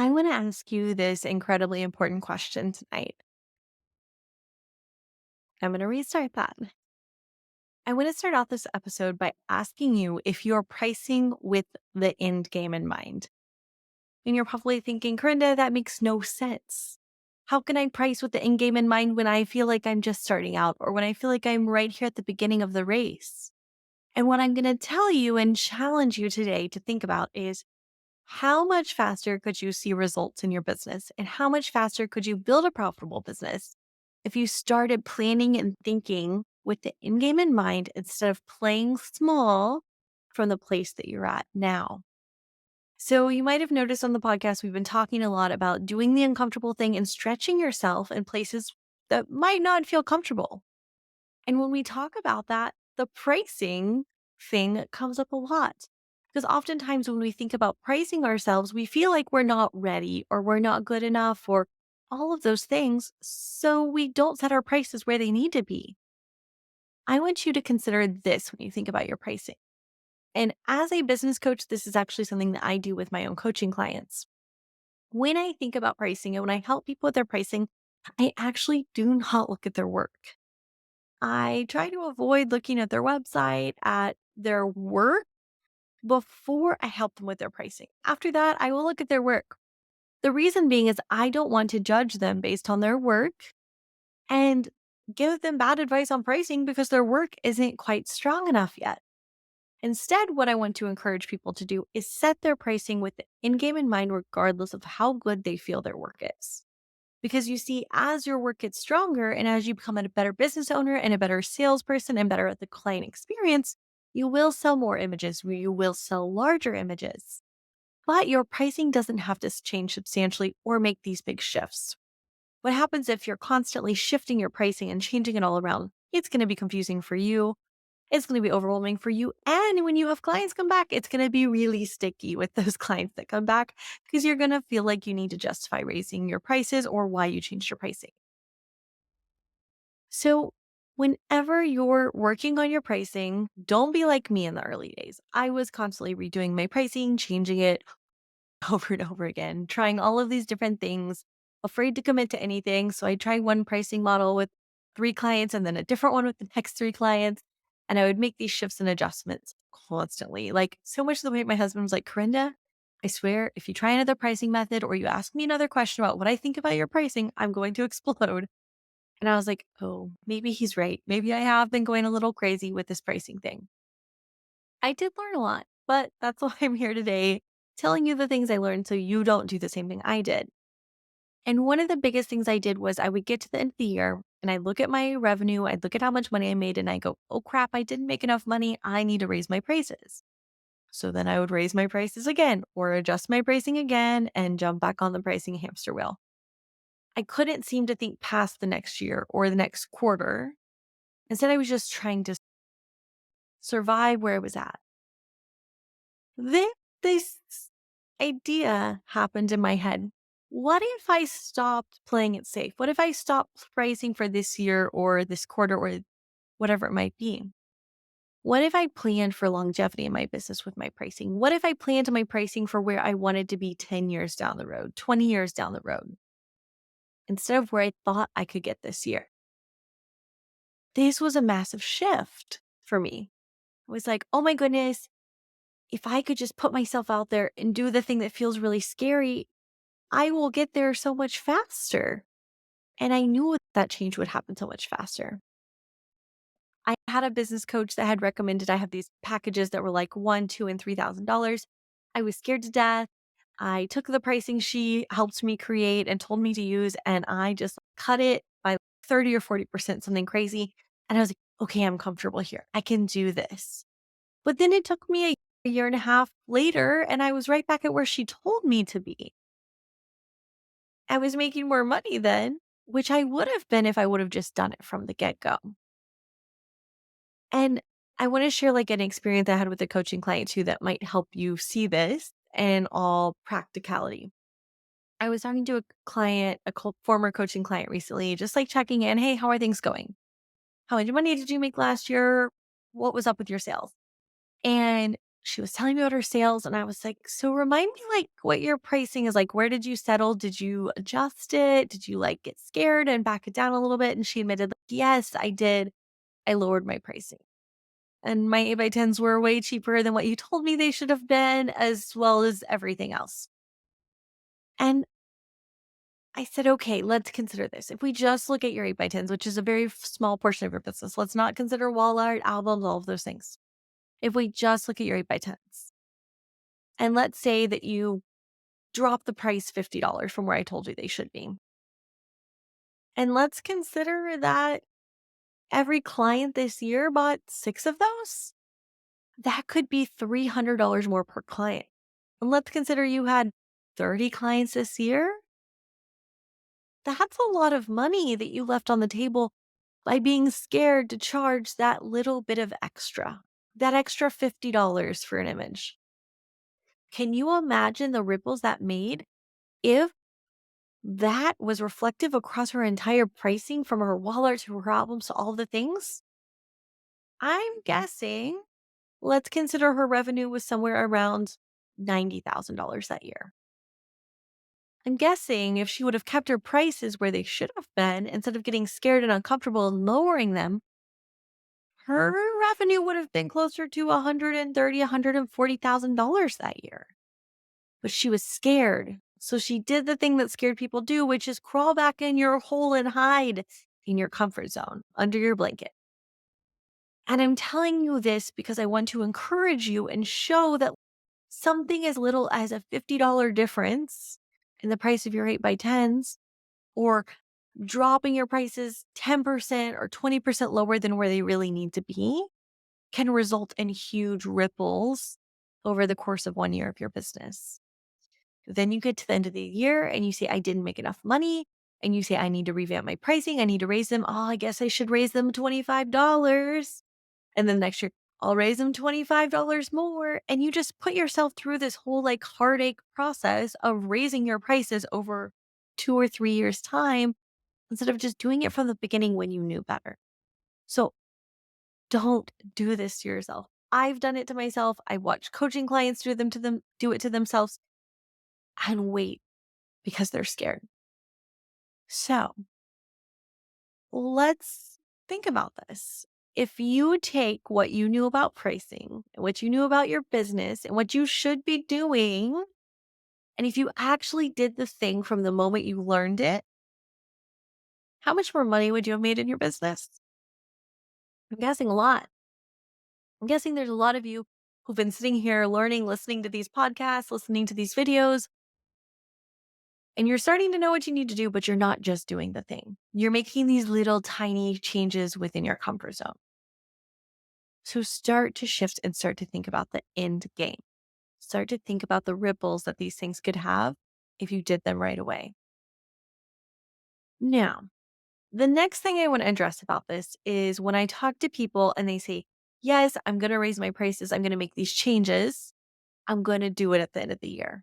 I want to ask you this incredibly important question tonight. I'm going to restart that. I want to start off this episode by asking you if you're pricing with the end game in mind. And you're probably thinking, Karinda, that makes no sense. How can I price with the end game in mind when I feel like I'm just starting out or when I feel like I'm right here at the beginning of the race? And what I'm going to tell you and challenge you today to think about is how much faster could you see results in your business? And how much faster could you build a profitable business if you started planning and thinking with the end game in mind instead of playing small from the place that you're at now? So, you might have noticed on the podcast, we've been talking a lot about doing the uncomfortable thing and stretching yourself in places that might not feel comfortable. And when we talk about that, the pricing thing comes up a lot. Because oftentimes when we think about pricing ourselves, we feel like we're not ready or we're not good enough or all of those things. So we don't set our prices where they need to be. I want you to consider this when you think about your pricing. And as a business coach, this is actually something that I do with my own coaching clients. When I think about pricing and when I help people with their pricing, I actually do not look at their work. I try to avoid looking at their website, at their work before I help them with their pricing. After that, I will look at their work. The reason being is I don't want to judge them based on their work and give them bad advice on pricing because their work isn't quite strong enough yet. Instead, what I want to encourage people to do is set their pricing with the end game in mind, regardless of how good they feel their work is. Because you see, as your work gets stronger and as you become a better business owner and a better salesperson and better at the client experience, you will sell more images, you will sell larger images. But your pricing doesn't have to change substantially or make these big shifts. What happens if you're constantly shifting your pricing and changing it all around? It's going to be confusing for you. It's going to be overwhelming for you. And when you have clients come back, it's going to be really sticky with those clients that come back because you're going to feel like you need to justify raising your prices or why you changed your pricing. So, whenever you're working on your pricing, don't be like me in the early days. I was constantly redoing my pricing, changing it over and over again, trying all of these different things, afraid to commit to anything. So I tried one pricing model with 3 clients and then a different one with the next 3 clients. And I would make these shifts and adjustments constantly. Like so much to the point my husband was like, Corinda, I swear, if you try another pricing method or you ask me another question about what I think about your pricing, I'm going to explode. And I was like, oh, maybe he's right. Maybe I have been going a little crazy with this pricing thing. I did learn a lot, but that's why I'm here today telling you the things I learned so you don't do the same thing I did. And one of the biggest things I did was I would get to the end of the year and I look at my revenue, I'd look at how much money I made and I go, oh crap, I didn't make enough money. I need to raise my prices. So then I would raise my prices again or adjust my pricing again and jump back on the pricing hamster wheel. I couldn't seem to think past the next year or the next quarter. Instead, I was just trying to survive where I was at. Then this idea happened in my head. What if I stopped playing it safe? What if I stopped pricing for this year or this quarter or whatever it might be? What if I planned for longevity in my business with my pricing? What if I planned my pricing for where I wanted to be 10 years down the road, 20 years down the road, instead of where I thought I could get this year? This was a massive shift for me. I was like, oh my goodness, if I could just put myself out there and do the thing that feels really scary, I will get there so much faster. And I knew that change would happen so much faster. I had a business coach that had recommended I have these packages that were like one, two, and $3,000. I was scared to death. I took the pricing she helped me create and told me to use, and I just cut it by 30 or 40%, something crazy. And I was like, okay, I'm comfortable here. I can do this. But then it took me a year and a half later, and I was right back at where she told me to be. I was making more money then, which I would have been if I would have just done it from the get go. And I want to share like an experience I had with a coaching client too that might help you see this in all practicality. I was talking to a client, former coaching client recently, just like checking in. Hey, how are things going? How much money did you make last year? What was up with your sales? And she was telling me about her sales, and I was like, "So remind me, like, what your pricing is like. Where did you settle? Did you adjust it? Did you, like, get scared and back it down a little bit?" And she admitted, like, "Yes, I did. I lowered my pricing. And my 8 by 10s were way cheaper than what you told me they should have been, as well as everything else." And I said, "Okay, let's consider this. If we just look at your 8 by 10s, which is a very small portion of your business, let's not consider wall art, albums, all of those things. If we just look at your 8 by 10s, and let's say that you drop the price $50 from where I told you they should be. And let's consider that every client this year bought 6 of those. That could be $300 more per client. And let's consider you had 30 clients this year. That's a lot of money that you left on the table by being scared to charge that little bit of extra, that extra $50 for an image. Can you imagine the ripples that made if that was reflective across her entire pricing from her wall art to her albums to all the things? I'm guessing, let's consider her revenue was somewhere around $90,000 that year. I'm guessing if she would have kept her prices where they should have been instead of getting scared and uncomfortable and lowering them, her revenue would have been closer to $130,000, $140,000 that year. But she was scared. So she did the thing that scared people do, which is crawl back in your hole and hide in your comfort zone under your blanket. And I'm telling you this because I want to encourage you and show that something as little as a $50 difference in the price of your 8 by 10s, or dropping your prices 10% or 20% lower than where they really need to be, can result in huge ripples over the course of 1 year of your business. Then you get to the end of the year and you say, I didn't make enough money. And you say, I need to revamp my pricing. I need to raise them. Oh, I guess I should raise them $25. And then next year, I'll raise them $25 more. And you just put yourself through this whole like heartache process of raising your prices over 2 or 3 years' time instead of just doing it from the beginning when you knew better. So don't do this to yourself. I've done it to myself. I watched coaching clients do it to themselves and wait because they're scared. So let's think about this. If you take what you knew about pricing, what you knew about your business, and what you should be doing, and if you actually did the thing from the moment you learned it, how much more money would you have made in your business? I'm guessing a lot. I'm guessing there's a lot of you who've been sitting here learning, listening to these podcasts, listening to these videos, and you're starting to know what you need to do, but you're not just doing the thing. You're making these little tiny changes within your comfort zone. So start to shift and start to think about the end game. Start to think about the ripples that these things could have if you did them right away. Now, the next thing I want to address about this is when I talk to people and they say, yes, I'm going to raise my prices. I'm going to make these changes. I'm going to do it at the end of the year.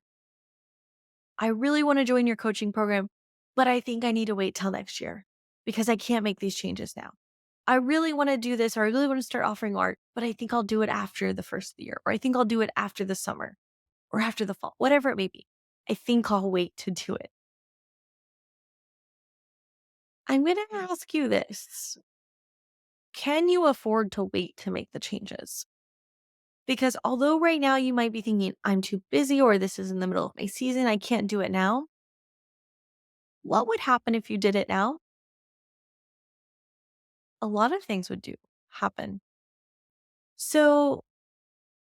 I really want to join your coaching program, but I think I need to wait till next year because I can't make these changes now. I really want to do this, or I really want to start offering art, but I think I'll do it after the first of the year, or I think I'll do it after the summer or after the fall, whatever it may be. I think I'll wait to do it. I'm going to ask you this. Can you afford to wait to make the changes? Because although right now you might be thinking, I'm too busy, or this is in the middle of my season, I can't do it now. What would happen if you did it now? A lot of things would happen. So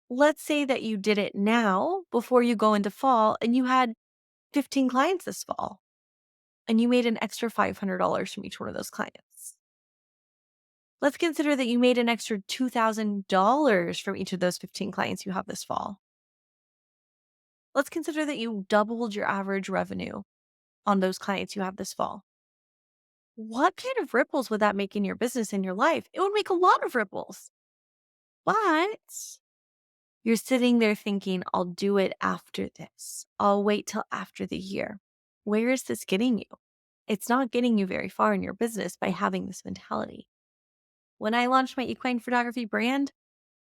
let's say that you did it now before you go into fall and you had 15 clients this fall and you made an extra $500 from each one of those clients. Let's consider that you made an extra $2,000 from each of those 15 clients you have this fall. Let's consider that you doubled your average revenue on those clients you have this fall. What kind of ripples would that make in your business and your life? It would make a lot of ripples. But you're sitting there thinking, I'll do it after this. I'll wait till after the year. Where is this getting you? It's not getting you very far in your business by having this mentality. When I launched my equine photography brand,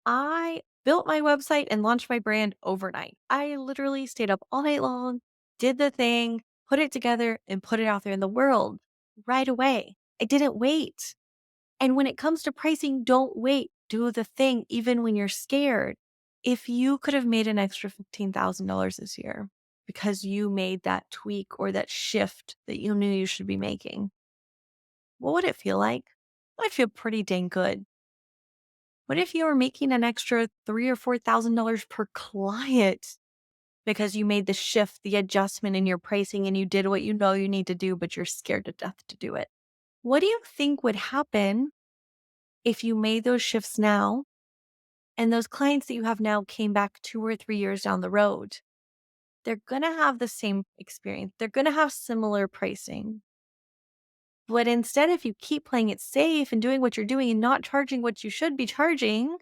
I built my website and launched my brand overnight. I literally stayed up all night long, did the thing, put it together, and put it out there in the world right away. I didn't wait. And when it comes to pricing, don't wait. Do the thing even when you're scared. If you could have made an extra $15,000 this year because you made that tweak or that shift that you knew you should be making, what would it feel like? It would feel pretty dang good. What if you were making an extra $3,000 or $4,000 per client because you made the shift, the adjustment in your pricing, and you did what you know you need to do, but you're scared to death to do it? What do you think would happen if you made those shifts now and those clients that you have now came back 2 or 3 years down the road? They're going to have the same experience. They're going to have similar pricing. But instead, if you keep playing it safe and doing what you're doing and not charging what you should be charging,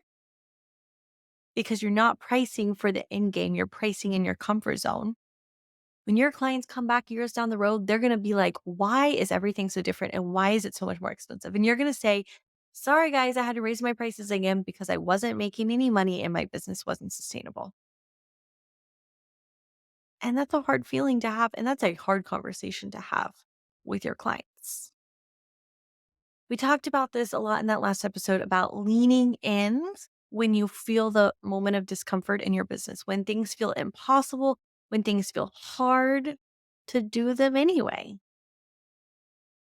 because you're not pricing for the end game, you're pricing in your comfort zone. When your clients come back years down the road, they're going to be like, why is everything so different? And why is it so much more expensive? And you're going to say, sorry, guys, I had to raise my prices again because I wasn't making any money and my business wasn't sustainable. And that's a hard feeling to have. And that's a hard conversation to have with your clients. We talked about this a lot in that last episode about leaning in when you feel the moment of discomfort in your business, when things feel impossible, when things feel hard to do them anyway.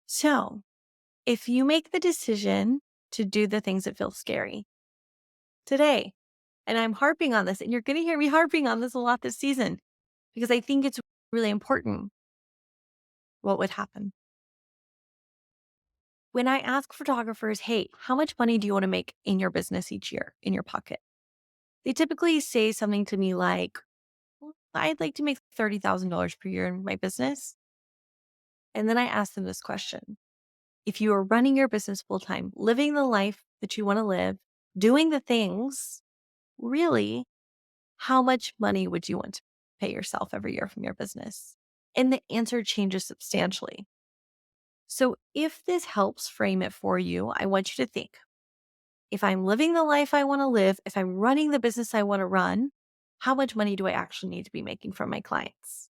So, if you make the decision to do the things that feel scary today, and I'm harping on this, and you're going to hear me harping on this a lot this season because I think it's really important, what would happen? When I ask photographers, hey, how much money do you want to make in your business each year in your pocket? They typically say something to me like, "Well, I'd like to make $30,000 per year in my business." And then I ask them this question. If you are running your business full time, living the life that you want to live, doing the things, really, how much money would you want to pay yourself every year from your business? And the answer changes substantially. So if this helps frame it for you, I want you to think, if I'm living the life I want to live, if I'm running the business I want to run, how much money do I actually need to be making from my clients?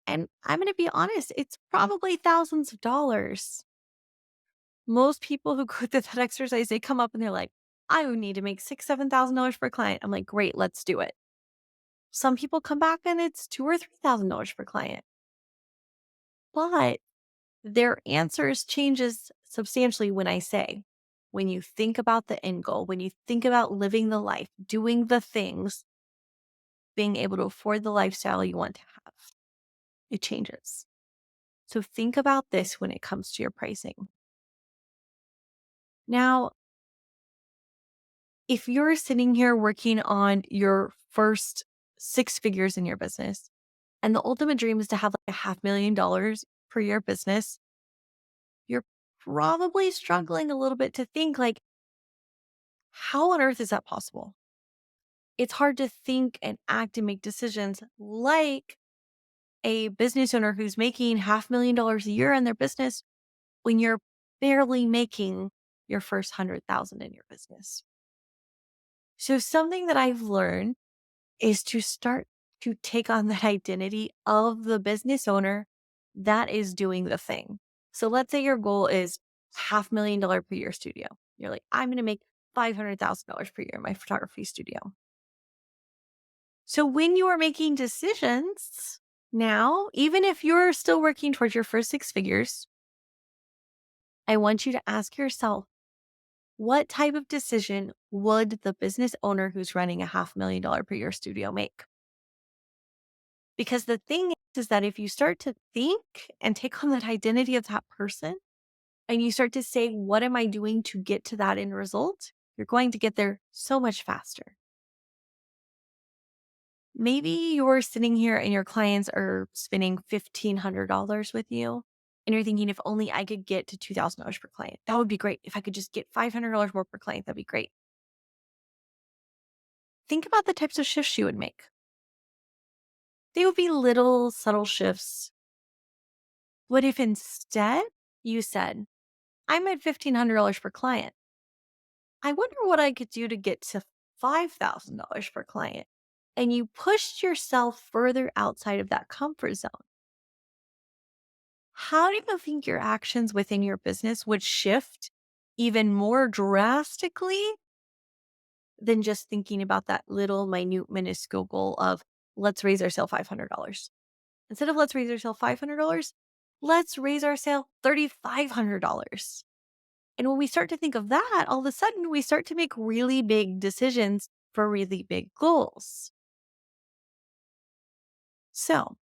And I'm going to be honest, it's probably thousands of dollars. Most people who go through that exercise, they come up and they're like, I would need to make $6,000, $7,000 per client. I'm like, great, let's do it. Some people come back and it's $2,000 or $3,000 per client. But their answers changes substantially when I say, when you think about the end goal, when you think about living the life, doing the things, being able to afford the lifestyle you want to have, it changes. So think about this when it comes to your pricing. Now, if you're sitting here working on your first 6 figures in your business, and the ultimate dream is to have like $500,000 per year business, you're probably struggling a little bit to think like, how on earth is that possible? It's hard to think and act and make decisions like a business owner who's making $500,000 a year in their business when you're barely making your first 100,000 in your business. So something that I've learned is to start to take on that identity of the business owner that is doing the thing. So let's say your goal is $500,000 per year studio. You're like, I'm going to make $500,000 per year in my photography studio. So when you are making decisions now, even if you're still working towards your first 6 figures, I want you to ask yourself, what type of decision would the business owner who's running a $500,000 per year studio make? Because the thing is that if you start to think and take on that identity of that person and you start to say, what am I doing to get to that end result? You're going to get there so much faster. Maybe you're sitting here and your clients are spending $1,500 with you. And you're thinking, if only I could get to $2,000 per client, that would be great. If I could just get $500 more per client, that'd be great. Think about the types of shifts you would make. They would be little subtle shifts. What if instead you said, I'm at $1,500 per client. I wonder what I could do to get to $5,000 per client. And you pushed yourself further outside of that comfort zone. How do you think your actions within your business would shift even more drastically than just thinking about that little minute minuscule goal of let's raise our sale $500? Instead of let's raise our sale $500, let's raise our sale $3,500. And when we start to think of that, all of a sudden we start to make really big decisions for really big goals. So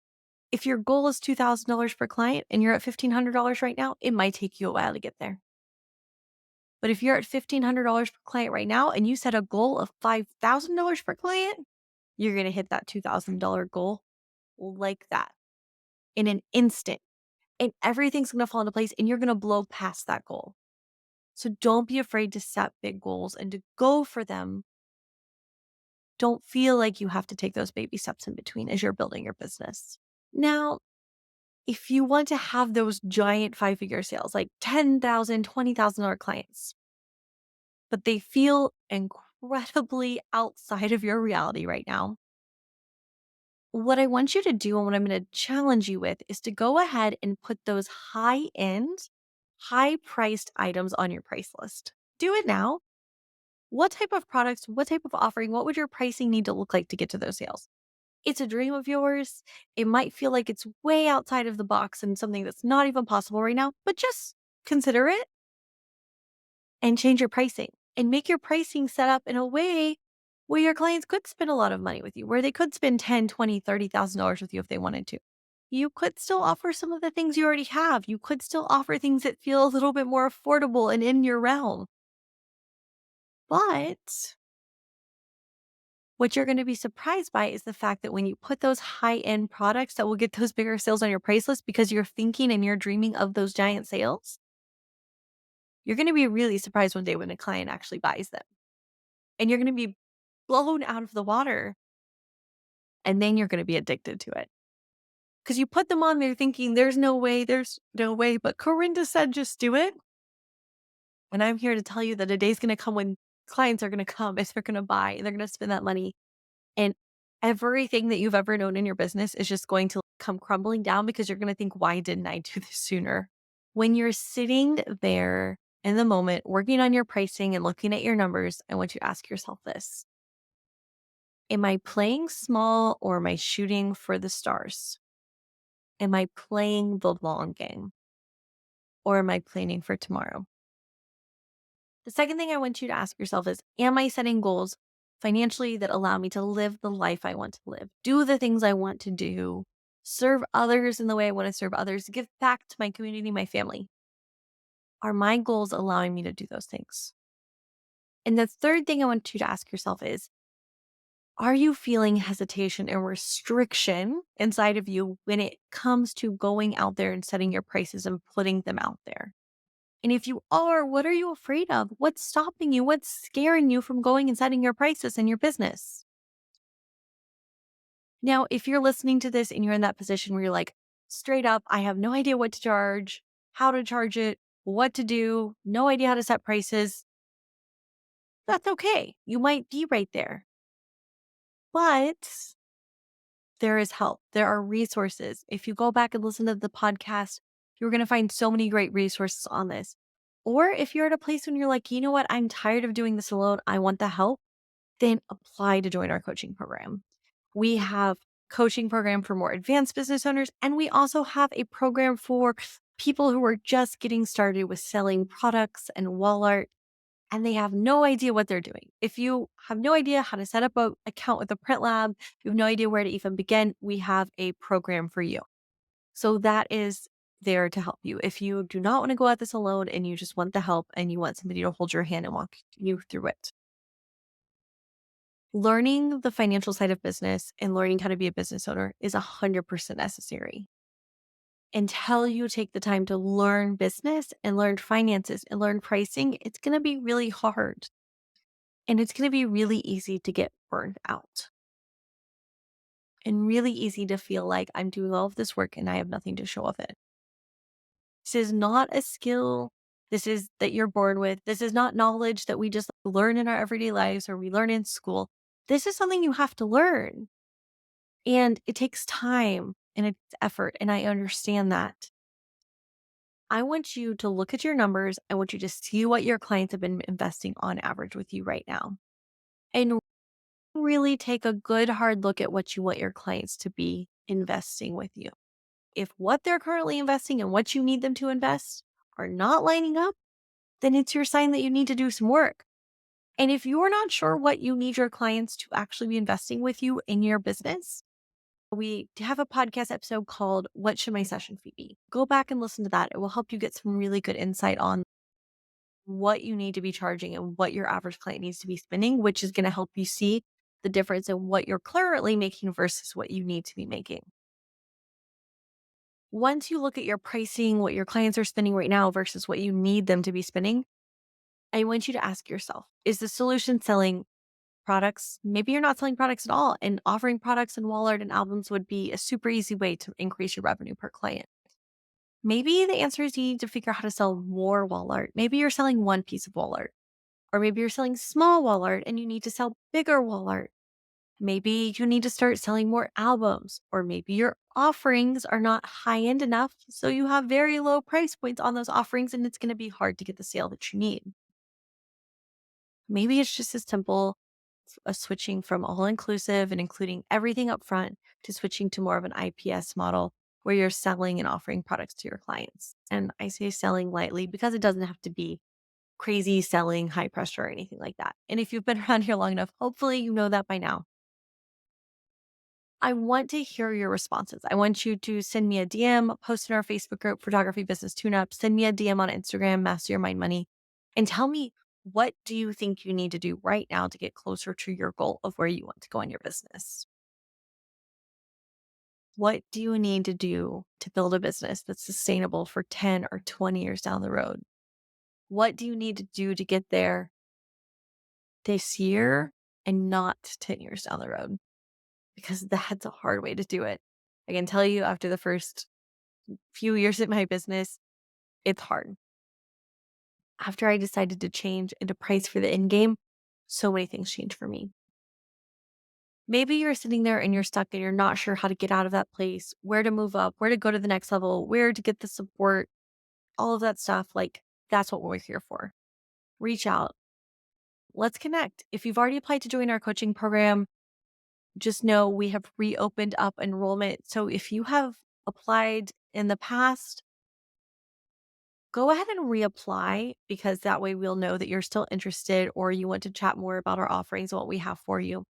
if your goal is $2,000 per client and you're at $1,500 right now, it might take you a while to get there. But if you're at $1,500 per client right now and you set a goal of $5,000 per client, you're going to hit that $2,000 goal like that in an instant. And everything's going to fall into place and you're going to blow past that goal. So don't be afraid to set big goals and to go for them. Don't feel like you have to take those baby steps in between as you're building your business. Now, if you want to have those giant 5-figure sales, like $10,000, $20,000 clients, but they feel incredibly outside of your reality right now, what I want you to do and what I'm going to challenge you with is to go ahead and put those high end, high priced items on your price list. Do it now. What type of products, what type of offering, what would your pricing need to look like to get to those sales? It's a dream of yours. It might feel like it's way outside of the box and something that's not even possible right now, but just consider it and change your pricing and make your pricing set up in a way where your clients could spend a lot of money with you, where they could spend 10, 20, $30,000 with you if they wanted to. You could still offer some of the things you already have. You could still offer things that feel a little bit more affordable and in your realm. But what you're going to be surprised by is the fact that when you put those high end products that will get those bigger sales on your price list because you're thinking and you're dreaming of those giant sales, you're going to be really surprised one day when a client actually buys them. And you're going to be blown out of the water. And then you're going to be addicted to it because you put them on there thinking there's no way, there's no way. But Karinda said, just do it. And I'm here to tell you that a day's going to come when clients are going to come and they're going to buy and they're going to spend that money. And everything that you've ever known in your business is just going to come crumbling down because you're going to think, why didn't I do this sooner? When you're sitting there in the moment, working on your pricing and looking at your numbers, I want you to ask yourself this. Am I playing small or am I shooting for the stars? Am I playing the long game or am I planning for tomorrow? The second thing I want you to ask yourself is, am I setting goals financially that allow me to live the life I want to live, do the things I want to do, serve others in the way I want to serve others, give back to my community, my family? Are my goals allowing me to do those things? And the third thing I want you to ask yourself is, are you feeling hesitation and restriction inside of you when it comes to going out there and setting your prices and putting them out there? And if you are, what are you afraid of? What's stopping you? What's scaring you from going and setting your prices in your business? Now, if you're listening to this and you're in that position where you're like, straight up, I have no idea what to charge, how to charge it, what to do, no idea how to set prices, that's okay. You might be right there. But there is help. There are resources. If you go back and listen to the podcast, you're going to find so many great resources on this. Or if you're at a place when you're like, you know what, I'm tired of doing this alone, I want the help, then apply to join our coaching program. We have coaching program for more advanced business owners, and we also have a program for people who are just getting started with selling products and wall art and they have no idea what they're doing. If you have no idea how to set up an account with a print lab, you have no idea where to even begin, we have a program for you. So that is there to help you. If you do not want to go at this alone and you just want the help and you want somebody to hold your hand and walk you through it. Learning the financial side of business and learning how to be a business owner is 100% necessary. Until you take the time to learn business and learn finances and learn pricing, it's going to be really hard. And it's going to be really easy to get burned out and really easy to feel like I'm doing all of this work and I have nothing to show of it. This is not a skill This is that you're born with. This is not knowledge that we just learn in our everyday lives or we learn in school. This is something you have to learn. And it takes time and it's effort. And I understand that. I want you to look at your numbers. I want you to see what your clients have been investing on average with you right now. And really take a good hard look at what you want your clients to be investing with you. If what they're currently investing and what you need them to invest are not lining up, then it's your sign that you need to do some work. And if you're not sure what you need your clients to actually be investing with you in your business, we have a podcast episode called What Should My Session Fee Be? Go back and listen to that. It will help you get some really good insight on what you need to be charging and what your average client needs to be spending, which is going to help you see the difference in what you're currently making versus what you need to be making. Once you look at your pricing, what your clients are spending right now versus what you need them to be spending, I want you to ask yourself, is the solution selling products? Maybe you're not selling products at all, and offering products and wall art and albums would be a super easy way to increase your revenue per client. Maybe the answer is you need to figure out how to sell more wall art. Maybe you're selling one piece of wall art, or maybe you're selling small wall art and you need to sell bigger wall art. Maybe you need to start selling more albums, or maybe your offerings are not high end enough. So you have very low price points on those offerings and it's going to be hard to get the sale that you need. Maybe it's just as simple as switching from all inclusive and including everything up front to switching to more of an IPS model where you're selling and offering products to your clients. And I say selling lightly because it doesn't have to be crazy selling, high pressure, or anything like that. And if you've been around here long enough, hopefully you know that by now. I want to hear your responses. I want you to send me a DM, post in our Facebook group, Photography Business Tune Up, send me a DM on Instagram, Master Your Mind Money, and tell me, what do you think you need to do right now to get closer to your goal of where you want to go in your business? What do you need to do to build a business that's sustainable for 10 or 20 years down the road? What do you need to do to get there this year and not 10 years down the road? Because that's a hard way to do it. I can tell you after the first few years in my business, it's hard. After I decided to change and to price for the end game, so many things changed for me. Maybe you're sitting there and you're stuck and you're not sure how to get out of that place, where to move up, where to go to the next level, where to get the support, all of that stuff. Like, that's what we're here for. Reach out. Let's connect. If you've already applied to join our coaching program, just know we have reopened up enrollment. So if you have applied in the past, go ahead and reapply because that way we'll know that you're still interested or you want to chat more about our offerings and what we have for you.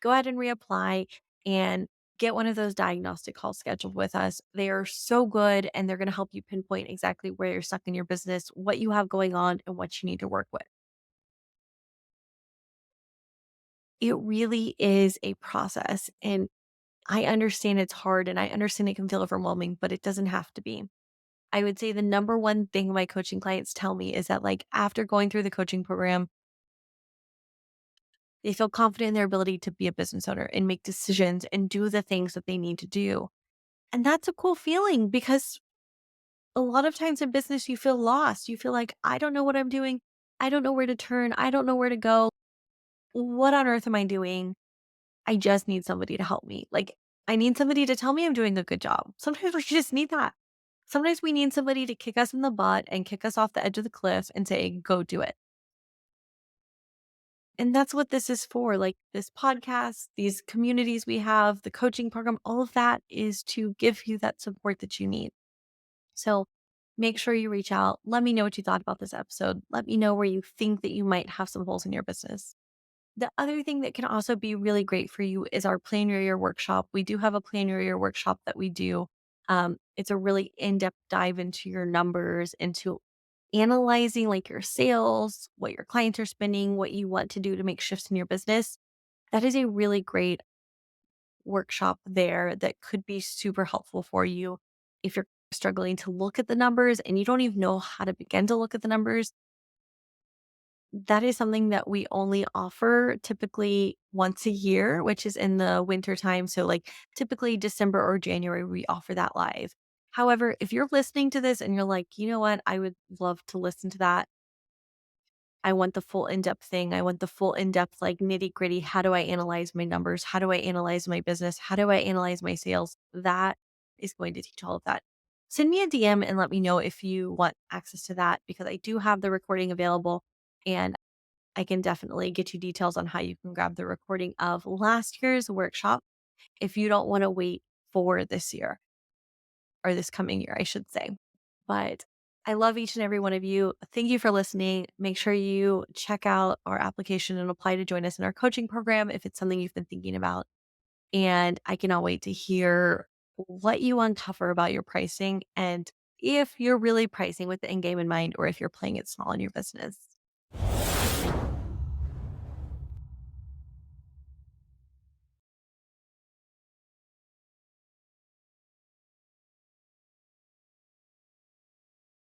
Go ahead and reapply and get one of those diagnostic calls scheduled with us. They are so good and they're going to help you pinpoint exactly where you're stuck in your business, what you have going on, and what you need to work with. It really is a process. And I understand it's hard and I understand it can feel overwhelming, but it doesn't have to be. I would say the number one thing my coaching clients tell me is that, like, after going through the coaching program, they feel confident in their ability to be a business owner and make decisions and do the things that they need to do. And that's a cool feeling because a lot of times in business, you feel lost. You feel like, I don't know what I'm doing. I don't know where to turn. I don't know where to go. What on earth am I doing? I just need somebody to help me. Like, I need somebody to tell me I'm doing a good job. Sometimes we just need that. Sometimes we need somebody to kick us in the butt and kick us off the edge of the cliff and say, go do it. And that's what this is for. Like, this podcast, these communities we have, the coaching program, all of that is to give you that support that you need. So make sure you reach out. Let me know what you thought about this episode. Let me know where you think that you might have some holes in your business. The other thing that can also be really great for you is our Plan Your Year workshop. We do have a Plan Your Year workshop that we do. It's a really in-depth dive into your numbers, into analyzing like your sales, what your clients are spending, what you want to do to make shifts in your business. That is a really great workshop there that could be super helpful for you if you're struggling to look at the numbers and you don't even know how to begin to look at the numbers. That is something that we only offer typically once a year, which is in the winter time. So like typically December or January, we offer that live. However, if you're listening to this and you're like, you know what, I would love to listen to that. I want the full in depth thing. I want the full in depth, like nitty gritty. How do I analyze my numbers? How do I analyze my business? How do I analyze my sales? That is going to teach all of that. Send me a DM and let me know if you want access to that because I do have the recording available and I can definitely get you details on how you can grab the recording of last year's workshop if you don't want to wait for this year or this coming year, I should say. But I love each and every one of you. Thank you for listening. Make sure you check out our application and apply to join us in our coaching program if it's something you've been thinking about. And I cannot wait to hear what you uncover about your pricing and if you're really pricing with the end game in mind or if you're playing it small in your business.